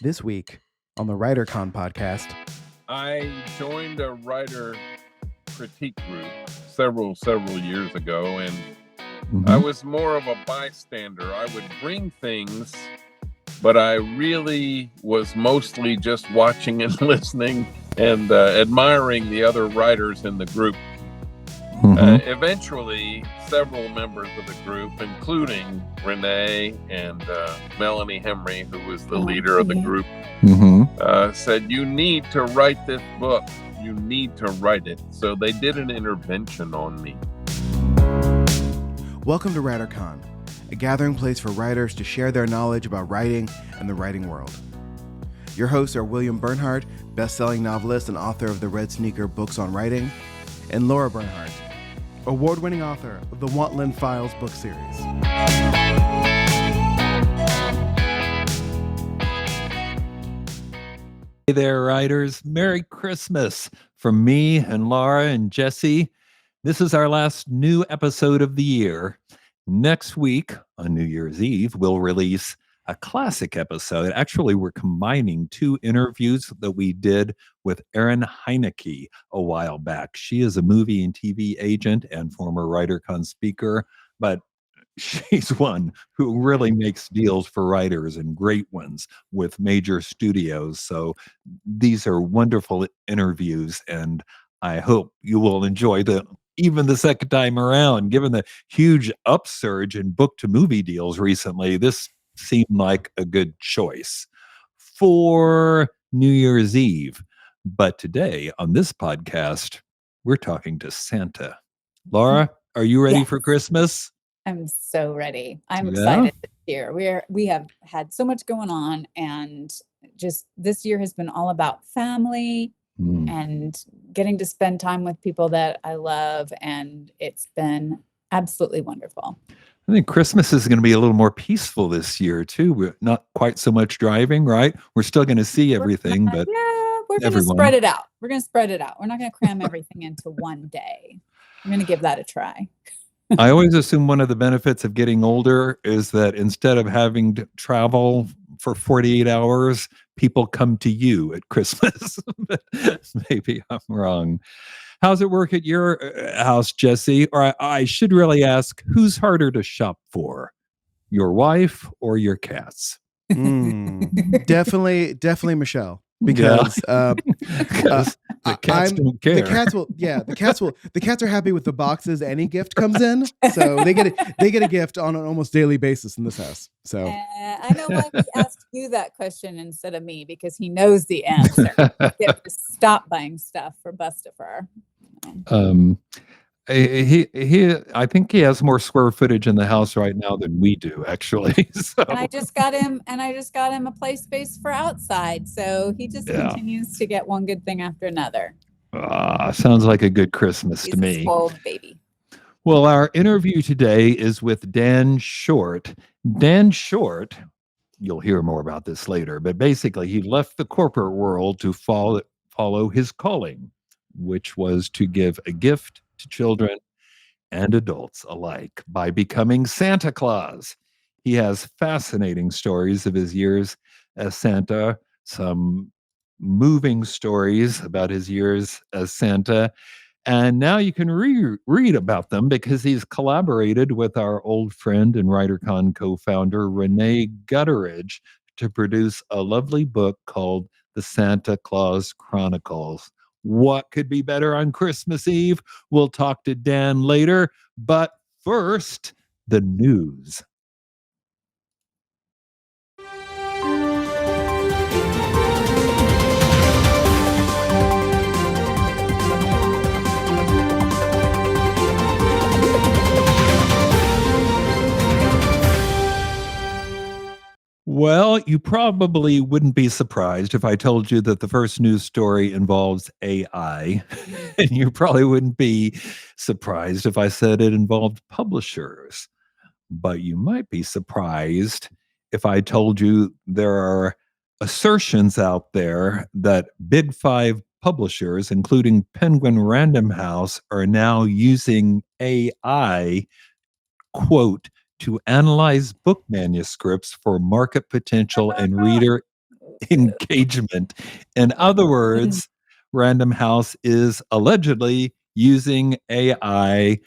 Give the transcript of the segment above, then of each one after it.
This week on the WriterCon podcast, I joined a writer critique group several years ago, and I was more of a bystander. I would bring things, but I really was mostly just watching and listening and admiring the other writers in the group. Eventually, several members of the group, including Rene and Melanie Hemry, who was the leader of the group, said, "You need to write this book. You need to write it." So they did an intervention on me. Welcome to WriterCon, a gathering place for writers to share their knowledge about writing and the writing world. Your hosts are William Bernhardt, best-selling novelist and author of the Red Sneaker books on writing, and Lara Bernhardt, award-winning author of the Wantland Files book series. Hey there, writers. Merry Christmas from me and Lara and Jesse. This is our last new episode of the year. Next week, on New Year's Eve, we'll release a classic episode. Actually, we're combining two interviews that we did with Erin Heinecke a while back. She is a movie and TV agent and former WriterCon speaker, but she's one who really makes deals for writers, and great ones with major studios. So these are wonderful interviews, and I hope you will enjoy even the second time around. Given the huge upsurge in book to movie deals recently, this seemed like a good choice for New Year's Eve. But today on this podcast, we're talking to Santa. Lara, are you ready for Christmas? I'm so ready. I'm excited this year. We have had so much going on, and just this year has been all about family and getting to spend time with people that I love, and it's been absolutely wonderful. I think Christmas is going to be a little more peaceful this year too. We're not quite so much driving, right? We're still going to see everything, but we're going to spread it out. We're going to spread it out. We're not going to cram everything into one day. I'm going to give that a try. I always assume one of the benefits of getting older is that instead of having to travel for 48 hours, people come to you at Christmas. Maybe I'm wrong. How's it work at your house, Jesse? Or I should really ask, who's harder to shop for, your wife or your cats? Definitely Michelle. Because the cats don't care. The cats are happy with the boxes any gift comes in, so they get a gift on an almost daily basis in this house. So I know why he asked you that question instead of me, because he knows the answer. You have to stop buying stuff for Bustafer. I think he has more square footage in the house right now than we do, actually. So. And I just got him a play space for outside. So he just continues to get one good thing after another. Sounds like a good Christmas to me. He's a spoiled baby. Well, our interview today is with Dan Short. Dan Short, you'll hear more about this later, but basically he left the corporate world to follow his calling, which was to give a gift to children and adults alike by becoming Santa Claus. He has fascinating stories of his years as Santa, some moving stories about his years as Santa, and now you can read about them because he's collaborated with our old friend and WriterCon co-founder Rene Gutteridge to produce a lovely book called The Santa Claus Chronicles. What could be better on Christmas Eve? We'll talk to Dan later, but first, the news. Well, you probably wouldn't be surprised if I told you that the first news story involves AI, and you probably wouldn't be surprised if I said it involved publishers. But you might be surprised if I told you there are assertions out there that Big Five publishers, including Penguin Random House, are now using AI, quote, to analyze book manuscripts for market potential and reader engagement. In other words, Random House is allegedly using AI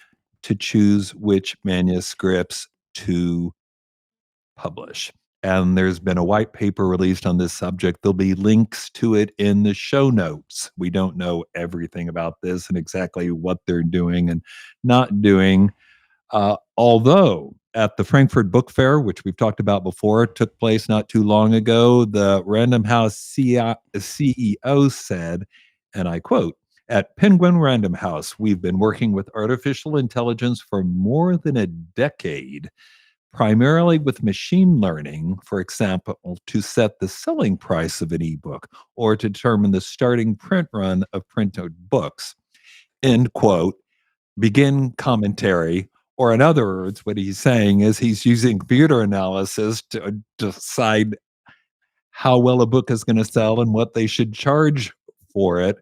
to choose which manuscripts to publish. And there's been a white paper released on this subject. There'll be links to it in the show notes. We don't know everything about this and exactly what they're doing and not doing. Although at the Frankfurt Book Fair, which we've talked about before, took place not too long ago, the Random House CEO said, and I quote, "At Penguin Random House, we've been working with artificial intelligence for more than a decade, primarily with machine learning, for example, to set the selling price of an ebook or to determine the starting print run of printed books." End quote. Begin commentary. Or in other words, what he's saying is he's using computer analysis to decide how well a book is going to sell and what they should charge for it.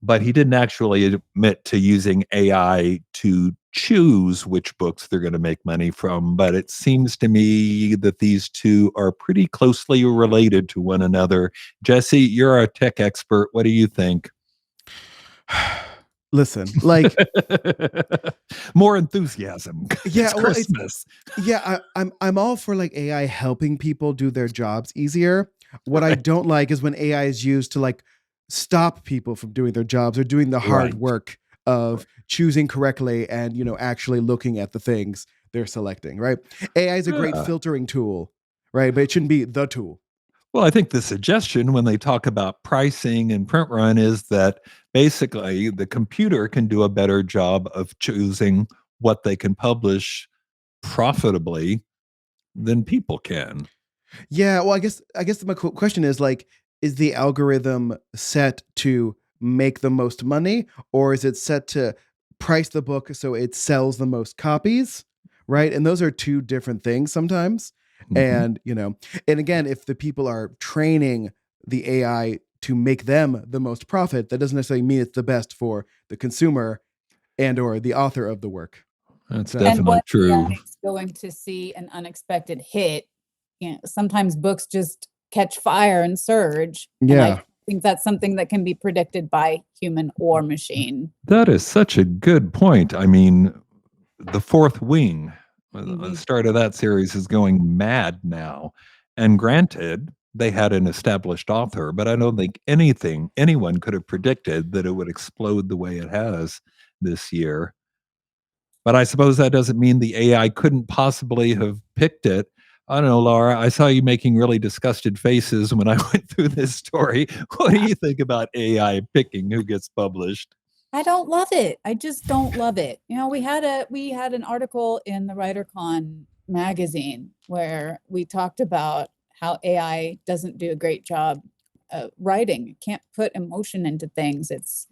But he didn't actually admit to using AI to choose which books they're going to make money from. But it seems to me that these two are pretty closely related to one another. Jesse, you're a tech expert. What do you think? Listen, like more enthusiasm. Yeah, it's Christmas. I'm all for like AI helping people do their jobs easier. What I don't like is when AI is used to like stop people from doing their jobs or doing the hard work of choosing correctly and, you know, actually looking at the things they're selecting, right? AI is a great filtering tool, right? But it shouldn't be the tool. Well, I think the suggestion when they talk about pricing and print run is that basically the computer can do a better job of choosing what they can publish profitably than people can. Yeah, well, I guess my question is like, is the algorithm set to make the most money, or is it set to price the book so it sells the most copies, right? And those are two different things sometimes. Mm-hmm. And, you know, and again, if the people are training the AI to make them the most profit, that doesn't necessarily mean it's the best for the consumer and or the author of the work. That's definitely true. And it's going to see an unexpected hit. You know, sometimes books just catch fire and surge. Yeah. And I think that's something that can be predicted by human or machine. That is such a good point. I mean, The Fourth Wing, the start of that series, is going mad now. And granted, they had an established author, but I don't think anyone could have predicted that it would explode the way it has this year. But I suppose that doesn't mean the AI couldn't possibly have picked it. I don't know, Lara, I saw you making really disgusted faces when I went through this story. What do you think about AI picking who gets published? I don't love it. I just don't love it. You know, we had an article in the WriterCon magazine where we talked about how AI doesn't do a great job writing. It can't put emotion into things. It's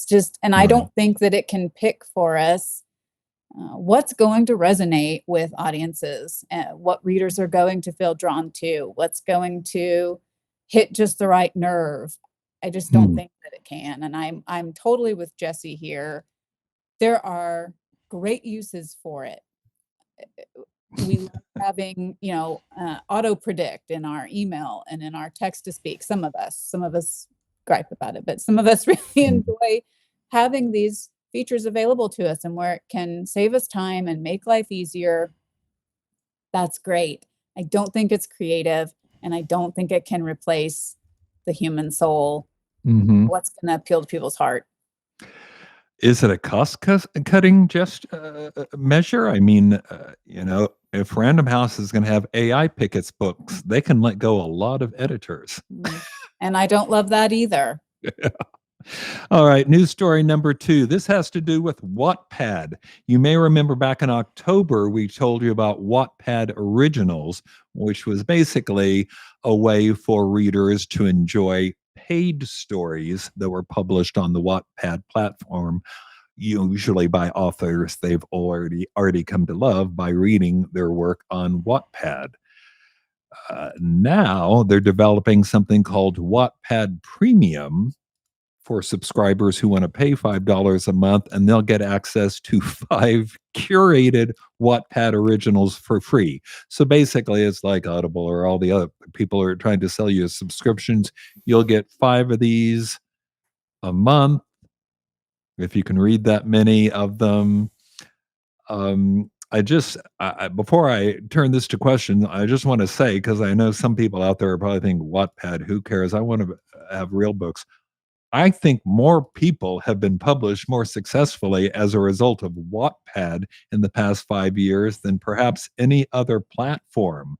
just, and I don't think that it can pick for us what's going to resonate with audiences, what readers are going to feel drawn to, what's going to hit just the right nerve. I just don't think that it can. And I'm totally with Jesse here. There are great uses for it. We love having, you know, auto predict in our email and in our text to speak. Some of us gripe about it, but some of us really enjoy having these features available to us and where it can save us time and make life easier. That's great. I don't think it's creative, and I don't think it can replace the human soul. What's going to appeal to people's heart? Is it a cost-cutting measure? I mean, you know, if Random House is going to have AI pick its books, they can let go a lot of editors. And I don't love that either. Yeah. All right, news story number 2. This has to do with Wattpad. You may remember back in October, we told you about Wattpad Originals, which was basically a way for readers to enjoy paid stories that were published on the Wattpad platform, usually by authors they've already come to love by reading their work on Wattpad. Now they're developing something called Wattpad Premium for subscribers who want to pay $5 a month, and they'll get access to 5 curated Wattpad originals for free. So basically, it's like Audible or all the other people are trying to sell you subscriptions. You'll get 5 of these a month if you can read that many of them. Before I turn this to questions, I just want to say, because I know some people out there are probably thinking, Wattpad, who cares? I want to have real books. I think more people have been published more successfully as a result of Wattpad in the past 5 years than perhaps any other platform.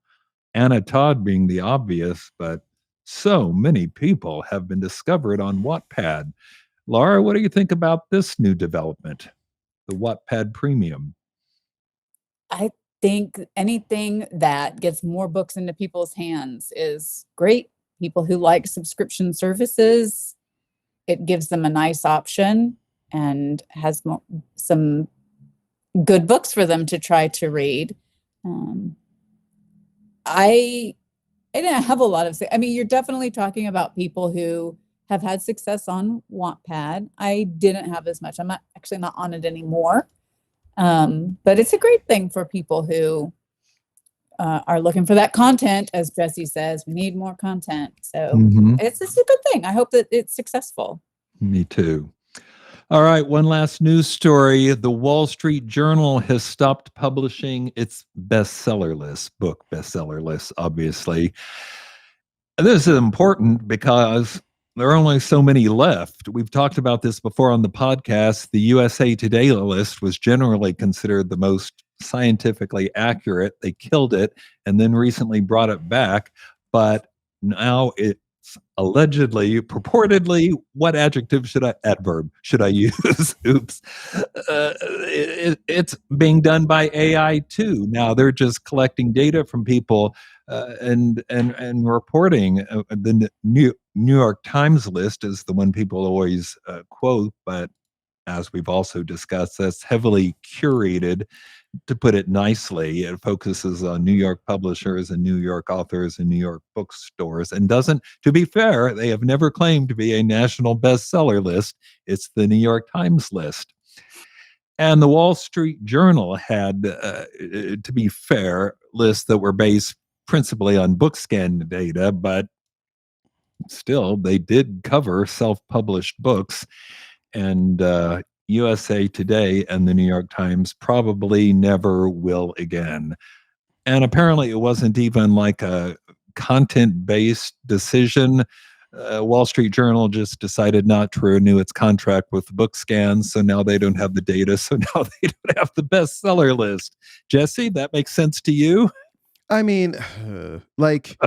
Anna Todd being the obvious, but so many people have been discovered on Wattpad. Lara, what do you think about this new development, the Wattpad Premium? I think anything that gets more books into people's hands is great. People who like subscription services, it gives them a nice option and has some good books for them to try to read. I didn't have a lot of, I mean, you're definitely talking about people who have had success on Wattpad. I didn't have as much. I'm actually not on it anymore. But it's a great thing for people who are looking for that content. As Jesse says, we need more content. So it's a good thing. I hope that it's successful. Me too. All right, one last news story. The Wall Street Journal has stopped publishing its bestseller list, book bestseller list, obviously. And this is important because there are only so many left. We've talked about this before on the podcast. The USA Today list was generally considered the most scientifically accurate. They killed it and then recently brought it back. But now it's allegedly, purportedly, what adverb should I use? Oops. It's being done by AI too. Now they're just collecting data from people and reporting. The New York Times list is the one people always quote, but as we've also discussed, that's heavily curated. To put it nicely, it focuses on New York publishers and New York authors and New York bookstores and doesn't, to be fair, they have never claimed to be a national bestseller list. It's the New York Times list. And the Wall Street Journal had, to be fair, lists that were based principally on BookScan data, but still, they did cover self-published books. And USA Today and the New York Times probably never will again. And apparently it wasn't even like a content-based decision. Wall Street Journal just decided not to renew its contract with BookScan, so now they don't have the data, so now they don't have the bestseller list. Jesse, that makes sense to you? I mean, like,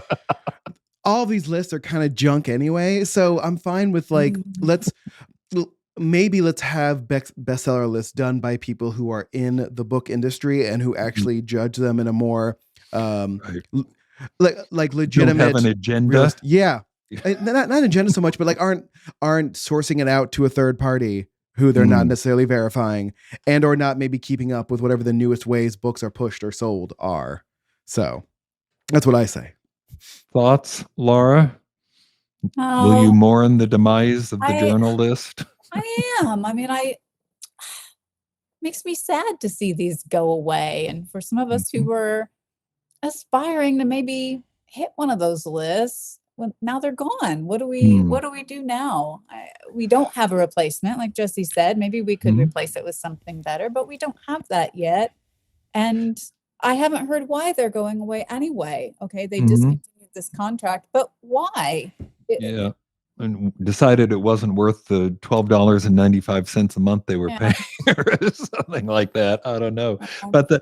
all these lists are kind of junk anyway, so I'm fine with, like, let's have bestseller lists done by people who are in the book industry and who actually judge them in a more like legitimate, don't have an agenda. Not an agenda so much, but like aren't sourcing it out to a third party who they're not necessarily verifying and or not maybe keeping up with whatever the newest ways books are pushed or sold are. So that's what I say. Thoughts, Lara? Will you mourn the demise of the journal list? I am. I mean, makes me sad to see these go away. And for some of us who were aspiring to maybe hit one of those lists, well, now they're gone. What do we do now? We don't have a replacement, like Jesse said. Maybe we could replace it with something better, but we don't have that yet. And I haven't heard why they're going away anyway. Okay, they discontinued this contract, but why? And decided it wasn't worth the $12.95 a month they were paying or something like that. I don't know. But there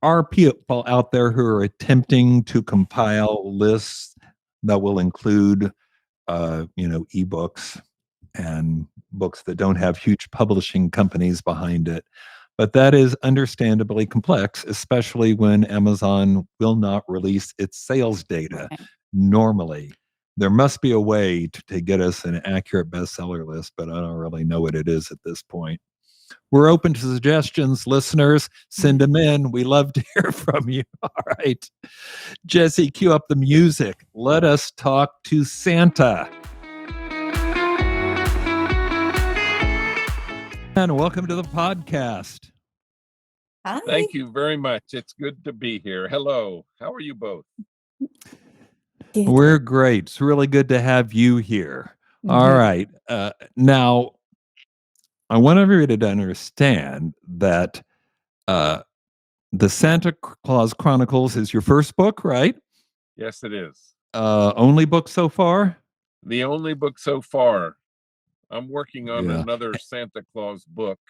are people out there who are attempting to compile lists that will include ebooks and books that don't have huge publishing companies behind it. But that is understandably complex, especially when Amazon will not release its sales data normally. There must be a way to get us an accurate bestseller list, but I don't really know what it is at this point. We're open to suggestions, listeners. Send them in. We love to hear from you. All right. Jesse, cue up the music. Let us talk to Santa. And welcome to the podcast. Hi. Thank you very much. It's good to be here. Hello. How are you both? Good. We're great. It's really good to have you here. All right. Now, I want everybody to understand that the Santa Claus Chronicles is your first book, right? Yes, it is. Only book so far? The only book so far. I'm working on Yeah. another Santa Claus book.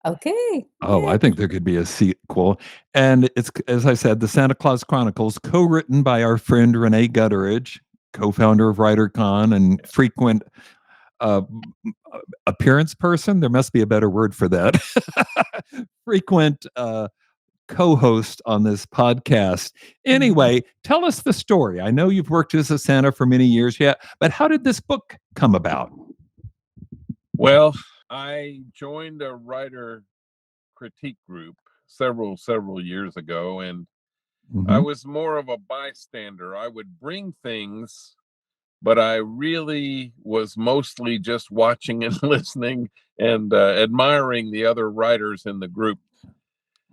Okay. Oh, I think there could be a sequel. And it's, as I said, the Santa Claus Chronicles, co-written by our friend Rene Gutteridge, co-founder of WriterCon and frequent appearance person. There must be a better word for that. Frequent co-host on this podcast. Anyway, tell us the story. I know you've worked as a Santa for many years yet, but how did this book come about? Well, I joined a writer critique group several years ago, and I was more of a bystander. I would bring things, but I really was mostly just watching and listening and admiring the other writers in the group.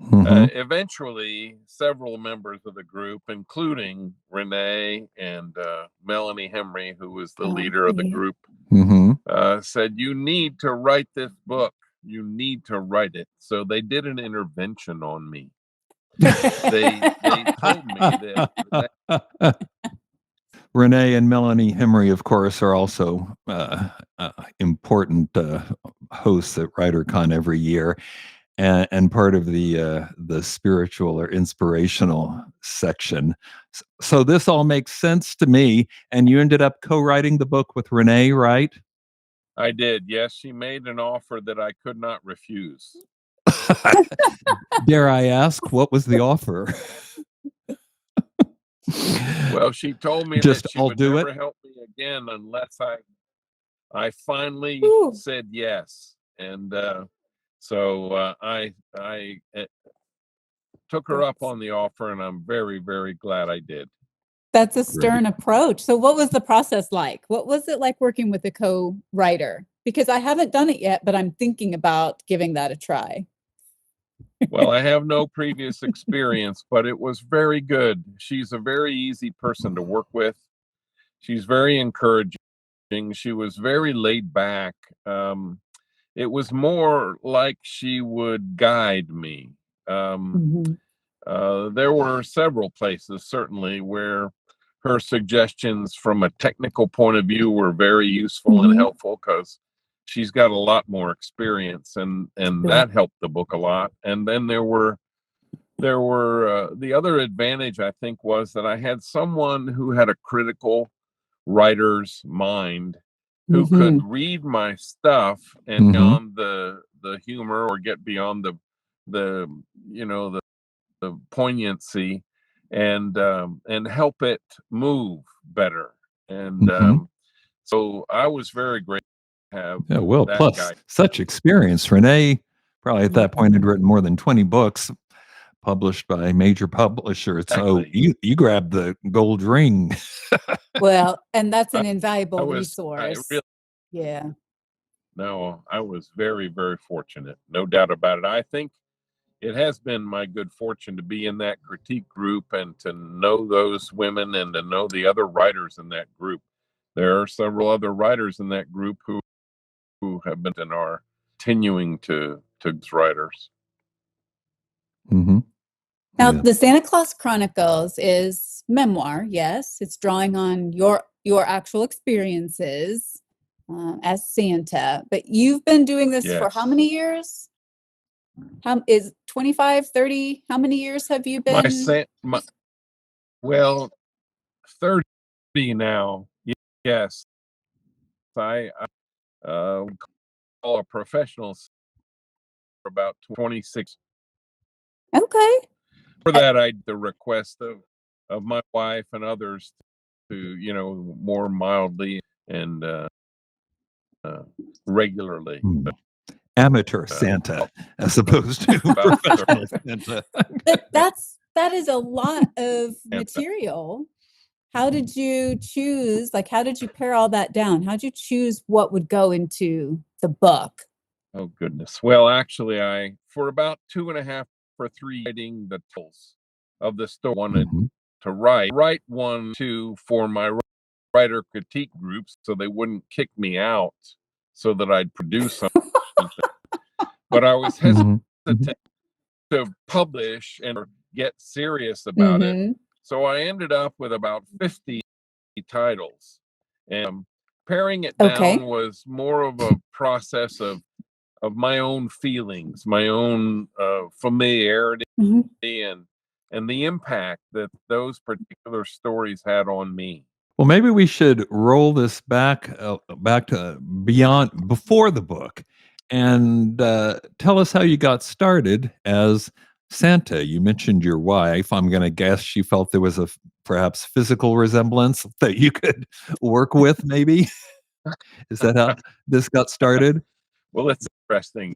Eventually, several members of the group, including Rene and Melanie Henry, who was the leader of the group, said, "You need to write this book. You need to write it." So they did an intervention on me. They told me that Rene and Melanie Henry, of course, are also important hosts at WriterCon every year, and part of the spiritual or inspirational section. So this all makes sense to me. And you ended up co-writing the book with Rene, right? I did. Yes, she made an offer that I could not refuse. Dare I ask, what was the offer? Well, she told me Just that she I'll would do never it. help me again unless I finally said yes. And so I took her up on the offer, and I'm very glad I did. That's a stern approach. So what was the process like? What was it like working with a co-writer? Because I haven't done it yet, but I'm thinking about giving that a try. Well, I have no previous experience, but it was very good. She's a very easy person to work with. She's very encouraging. She was very laid back. It was more like she would guide me. There were several places, certainly, where her suggestions from a technical point of view were very useful and helpful, because she's got a lot more experience, and that helped the book a lot. And then there were the other advantage, I think, was that I had someone who had a critical writer's mind, who could read my stuff and beyond the humor, or get beyond the poignancy, and help it move better. And so I was very grateful to have that plus guy. Such experience. Renee probably at that point had written more than 20 books published by major publishers. Exactly. So you grabbed the gold ring. Well, and that's an invaluable resource. No, I was very fortunate. No doubt about it. I think it has been my good fortune to be in that critique group, and to know those women, and to know the other writers in that group. There are several other writers in that group who have been and are continuing to writers. Now, the Santa Claus Chronicles is memoir. Yes, it's drawing on your actual experiences as Santa. But you've been doing this for how many years? How is 25, 30? How many years have you been? Well, 30 now. Yes, I call a professional for about 26. Okay. For that, I the request of my wife and others to, more mildly and regularly. Amateur Santa as opposed to professional Santa. That is a lot of material. How did you choose? Like, how did you pare all that down? How did you choose what would go into the book? Oh, goodness. Well, actually, for about 2.5 or 3 writing the titles of the story, wanted to write 1, 2 for my writer critique groups so they wouldn't kick me out so that I'd produce something. But I was hesitant to publish and get serious about it. So I ended up with about 50 titles. And paring it down was more of a process of my own feelings, my own familiarity, and the impact that those particular stories had on me. Well, maybe we should roll this back to before the book, and tell us how you got started as Santa. You mentioned your wife. I'm going to guess she felt there was a perhaps physical resemblance that you could work with, maybe. Is that how this got started? Well, it's interesting.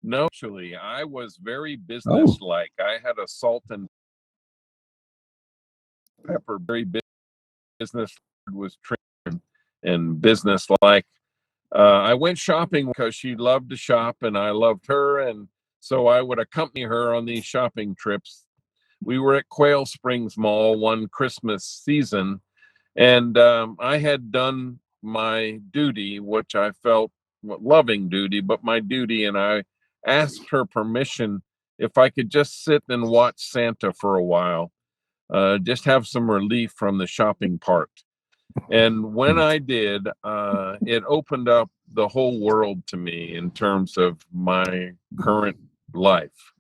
No, actually, I was very businesslike. I had a salt and pepper, very business, was trained and businesslike. I went shopping because she loved to shop and I loved her. And so I would accompany her on these shopping trips. We were at Quail Springs Mall one Christmas season, and I had done my duty, which I felt loving duty, but my duty. And I asked her permission if I could just sit and watch Santa for a while, just have some relief from the shopping part. And when I did, it opened up the whole world to me in terms of my current life.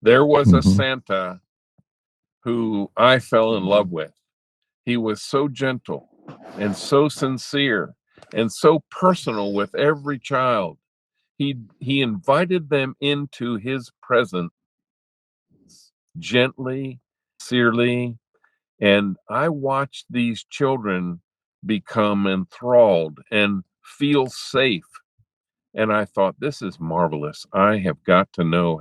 There was a Santa who I fell in love with. He was so gentle and so sincere and so personal with every child. He invited them into his presence gently, sincerely, and I watched these children become enthralled and feel safe. And I thought, this is marvelous. I have got to know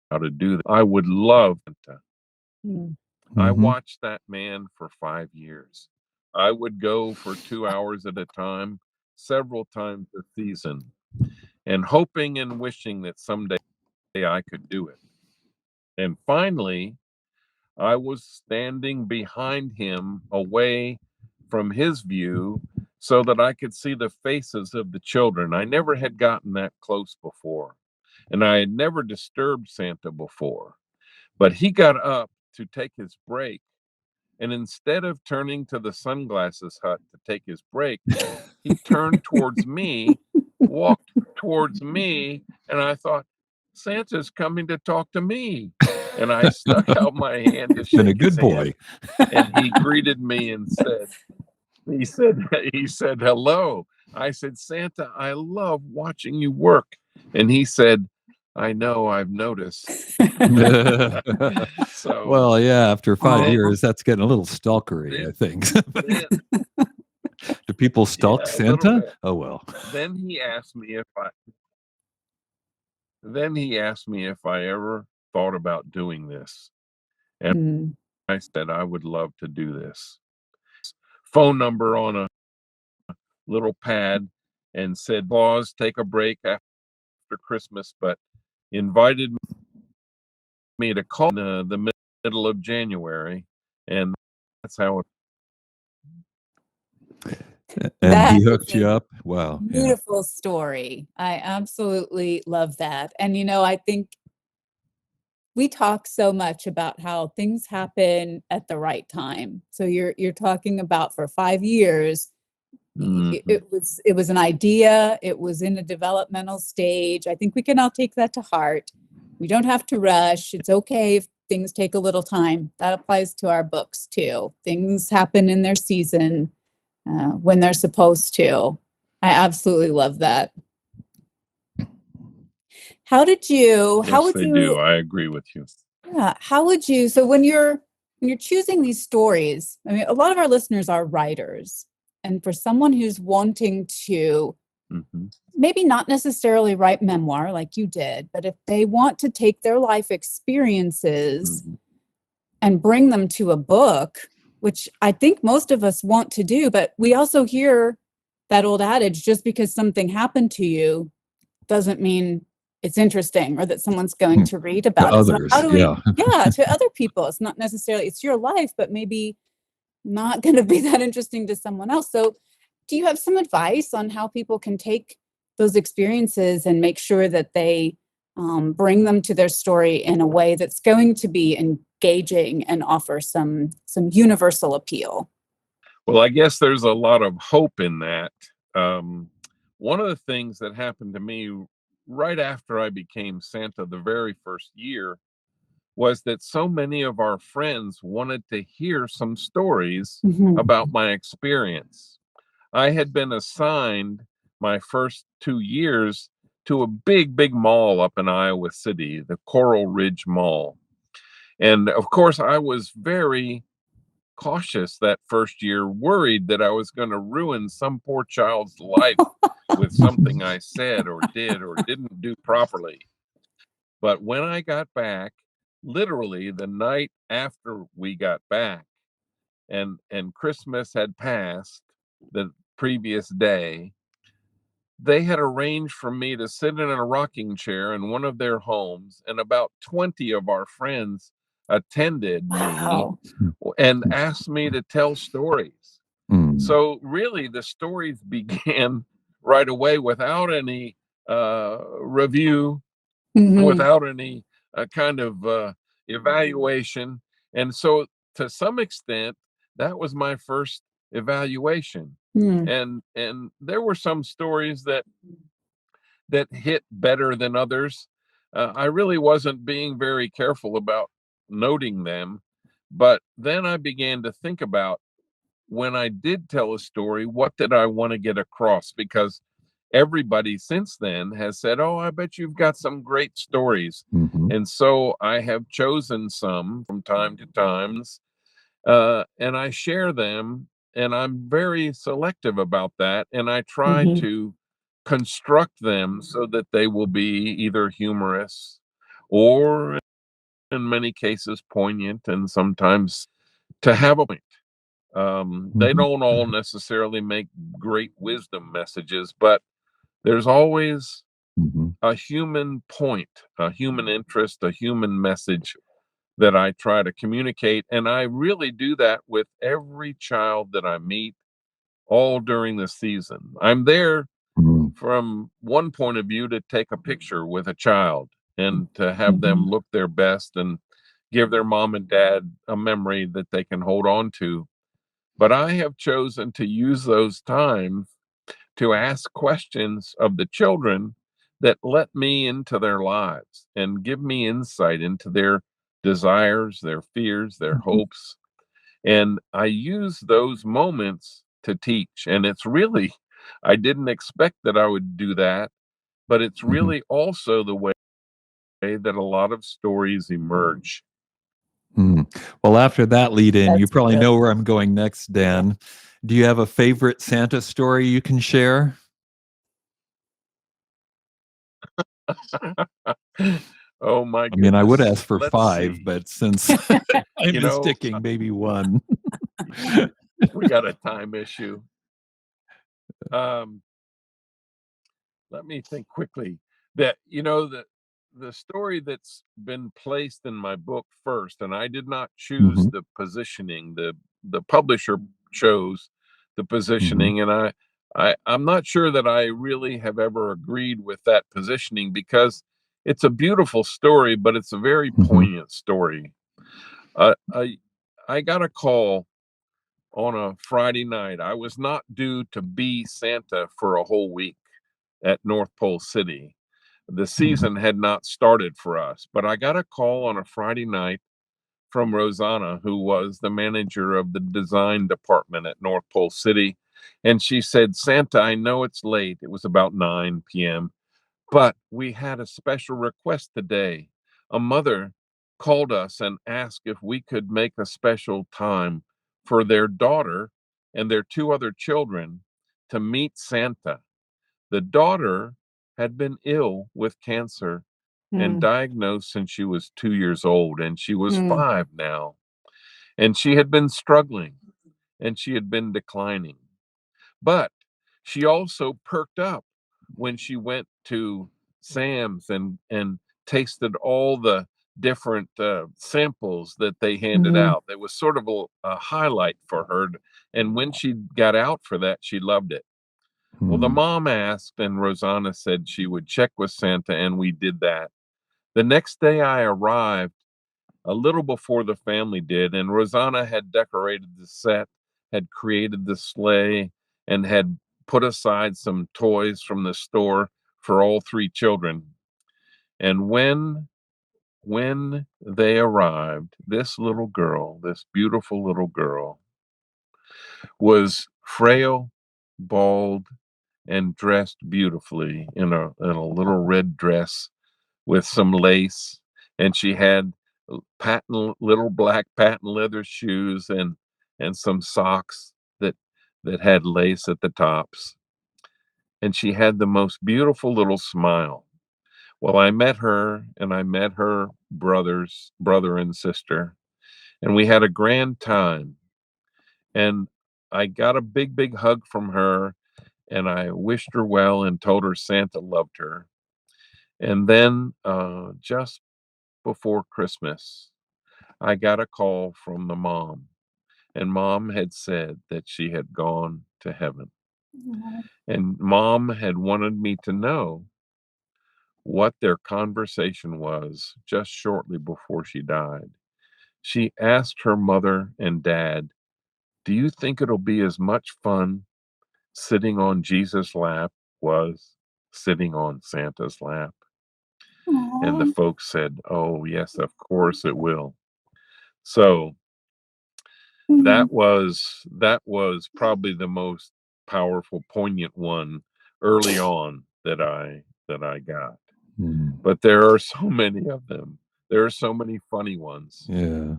how to do that. I would love to. I watched that man for 5 years. I would go for 2 hours at a time, several times a season, and hoping and wishing that someday I could do it. And finally, I was standing behind him away from his view so that I could see the faces of the children. I never had gotten that close before, and I had never disturbed Santa before. But he got up to take his break, and instead of turning to the sunglasses hut to take his break, he turned towards me, walked towards me, and I thought, Santa's coming to talk to me. And I stuck out my hand to shake Been a good his boy. hand, and he greeted me and he said, hello. I said, Santa, I love watching you work. And he said, I know, I've noticed. So, well, yeah, after 5 years, that's getting a little stalkery, I think. Do people stalk Santa? Oh, well. Then he asked me if I ever thought about doing this. And I said, I would love to do this. Phone number on a little pad and said, Claus, take a break after Christmas, but invited me to call in the middle of January. And that's how it. And he hooked you up. Wow. Beautiful story. I absolutely love that. And, I think we talk so much about how things happen at the right time. So you're talking about for 5 years, it was an idea. It was in a developmental stage. I think we can all take that to heart. We don't have to rush. It's okay if things take a little time. That applies to our books too. Things happen in their season, when they're supposed to. I absolutely love that. How would you? Do. I agree with you. Yeah. How would you? So when you're choosing these stories, I mean, a lot of our listeners are writers, and for someone who's wanting to maybe not necessarily write memoir like you did, but if they want to take their life experiences and bring them to a book, which I think most of us want to do, but we also hear that old adage, just because something happened to you doesn't mean it's interesting or that someone's going to read about it. Others, So how do we, to other people, it's not necessarily, it's your life, but maybe not going to be that interesting to someone else. So do you have some advice on how people can take those experiences and make sure that they bring them to their story in a way that's going to be engaging and offer some universal appeal? Well, I guess there's a lot of hope in that. One of the things that happened to me right after I became Santa the very first year was that so many of our friends wanted to hear some stories about my experience. I had been assigned my first 2 years to a big mall up in Iowa City, the Coral Ridge Mall. And of course, I was very cautious that first year, worried that I was going to ruin some poor child's life with something I said or did or didn't do properly. But when I got back, literally the night after we got back, and Christmas had passed the previous day, they had arranged for me to sit in a rocking chair in one of their homes, and about 20 of our friends attended me and asked me to tell stories. So really the stories began right away without any review, without any kind of evaluation. And so to some extent, that was my first evaluation. And there were some stories that hit better than others. I really wasn't being very careful about noting them, but then I began to think about, when I did tell a story, what did I want to get across? Because everybody since then has said, "Oh, I bet you've got some great stories." And so I have chosen some from time to times, and I share them, and I'm very selective about that. And I try to construct them so that they will be either humorous or, in many cases, poignant, and sometimes to have a point. They don't all necessarily make great wisdom messages, but there's always a human point, a human interest, a human message that I try to communicate. And I really do that with every child that I meet all during the season. I'm there from one point of view to take a picture with a child and to have them look their best and give their mom and dad a memory that they can hold on to. But I have chosen to use those times to ask questions of the children that let me into their lives and give me insight into their desires, their fears, their hopes. And I use those moments to teach. And it's really, I didn't expect that I would do that, but it's really also the way that a lot of stories emerge. Well, after that lead in, you probably know where I'm going next, Dan. Do you have a favorite Santa story you can share? Oh my goodness. I mean, I would ask for 5, but since I'm sticking, maybe 1. We got a time issue. Let me think quickly. That the story that's been placed in my book first, and I did not choose the positioning. The publisher chose the positioning, and I'm not sure that I really have ever agreed with that positioning, because it's a beautiful story, but it's a very poignant story. I got a call on a Friday night. I was not due to be Santa for a whole week at North Pole City. The season had not started for us, but I got a call on a Friday night from Rosanna, who was the manager of the design department at North Pole City. And she said, "Santa, I know it's late." It was about 9 p.m., but we had a special request today. A mother called us and asked if we could make a special time for their daughter and their 2 other children to meet Santa. The daughter had been ill with cancer and diagnosed since she was 2 years old, and she was 5 now. And she had been struggling, and she had been declining. But she also perked up when she went to Sam's and tasted all the different samples that they handed out. It was sort of a highlight for her. And when she got out for that, she loved it. Well, the mom asked, and Rosanna said she would check with Santa, and we did that. The next day I arrived a little before the family did, and Rosanna had decorated the set, had created the sleigh, and had put aside some toys from the store for all three children. And when they arrived, this little girl, this beautiful little girl, was frail, bald, and dressed beautifully in a little red dress with some lace, and she had little black patent leather shoes and some socks that had lace at the tops. And she had the most beautiful little smile. Well, I met her, and I met her brother and sister, and we had a grand time. And I got a big hug from her, and I wished her well and told her Santa loved her. And then just before Christmas, I got a call from the mom, and mom had said that she had gone to heaven. And mom had wanted me to know what their conversation was just shortly before she died. She asked her mother and dad, "Do you think it'll be as much fun sitting on Jesus' lap was sitting on Santa's lap?" And the folks said, "Oh, yes, of course it will." So that was probably the most powerful, poignant one early on that I got. But there are so many of them. There are so many funny ones. Yeah.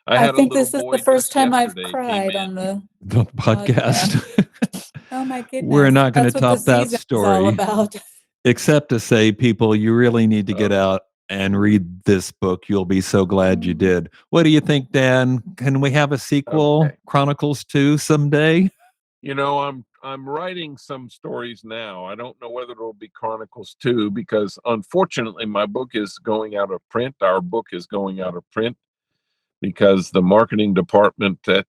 I I had a think little this is boy the first just time I've yesterday came cried on in. the podcast. Oh my goodness. We're not going to That's what the top that season is all story, about. except to say, people, you really need to get Oh. out and read this book. You'll be so glad you did. What do you think, Dan? Can we have a sequel, Okay. Chronicles 2, someday? You know, I'm writing some stories now. I don't know whether it'll be Chronicles 2 because unfortunately my book is going out of print. Our book is going out of print because the marketing department at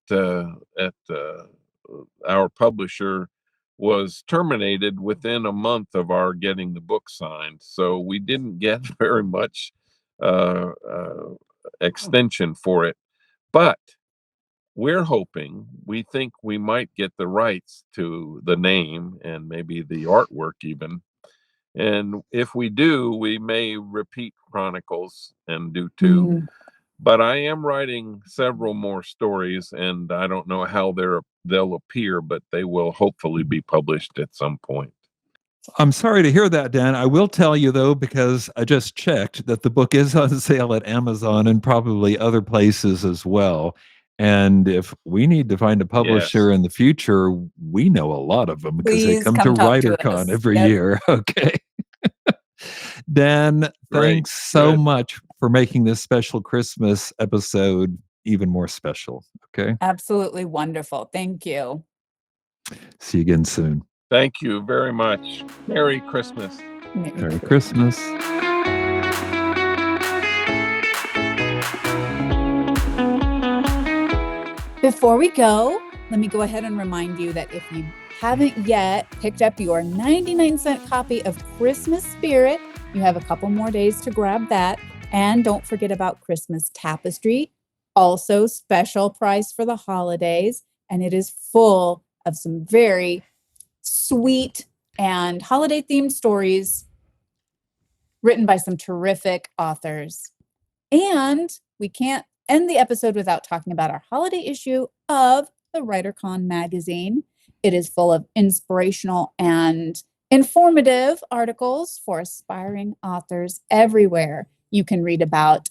our publisher was terminated within a month of our getting the book signed. So we didn't get very much extension for it. But we think we might get the rights to the name and maybe the artwork even. And if we do, we may repeat Chronicles and do 2. But I am writing several more stories, and I don't know how they'll appear, but they will hopefully be published at some point. I'm sorry to hear that, Dan. I will tell you, though, because I just checked that the book is on sale at Amazon and probably other places as well. And if we need to find a publisher Yes. in the future, we know a lot of them because they Please come to come talk to WriterCon us. every Yep. year. Okay. Dan, Great. thanks so Good. much for making this special Christmas episode even more special. Okay. Absolutely wonderful. Thank you. See you again soon. Thank you very much. Merry Christmas. Merry Christmas. Before we go, let me go ahead and remind you that if you haven't yet picked up your 99-cent copy of Christmas Spirit, you have a couple more days to grab that. And don't forget about Christmas Tapestry, also special price for the holidays. And it is full of some very sweet and holiday-themed stories written by some terrific authors. And we can't end the episode without talking about our holiday issue of the WriterCon magazine. It is full of inspirational and informative articles for aspiring authors everywhere. You can read about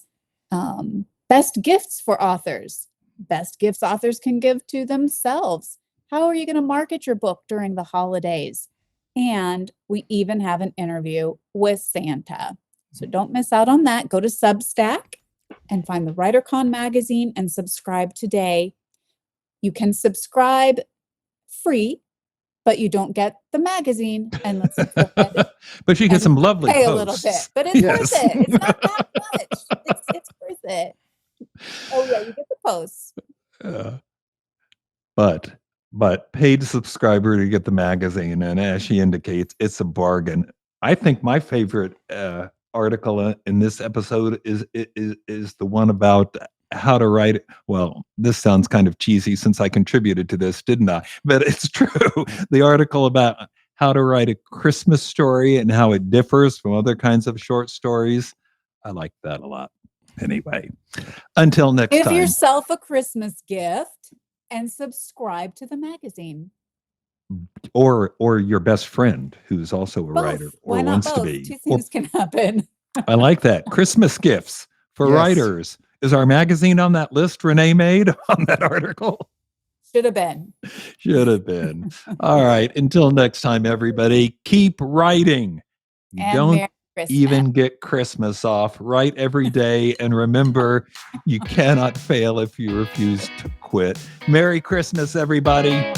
best gifts for authors, best gifts authors can give to themselves. How are you going to market your book during the holidays? And we even have an interview with Santa. So don't miss out on that. Go to Substack and find the WriterCon magazine and subscribe today. You can subscribe free but you don't get the magazine. And let's go but you get some lovely pay posts. a little bit, but it's worth it. It's not that much. It's worth it. Oh yeah, you get the posts. But paid subscriber to get the magazine, and as she indicates, it's a bargain. I think my favorite article in this episode is the one about how to write. Well, this sounds kind of cheesy since I contributed to this, didn't I? But it's true. The article about how to write a Christmas story and how it differs from other kinds of short stories. I like that a lot. Anyway, until next time. Give yourself a Christmas gift and subscribe to the magazine. Or your best friend who's also a writer or Why not wants both? to be. Two things can happen. I like that. Christmas gifts for writers. Is our magazine on that list Rene made on that article? Should have been. Should have been. All right. Until next time, everybody, keep writing. And Don't Merry Christmas. even get Christmas off. Write every day. And remember, you cannot fail if you refuse to quit. Merry Christmas, everybody.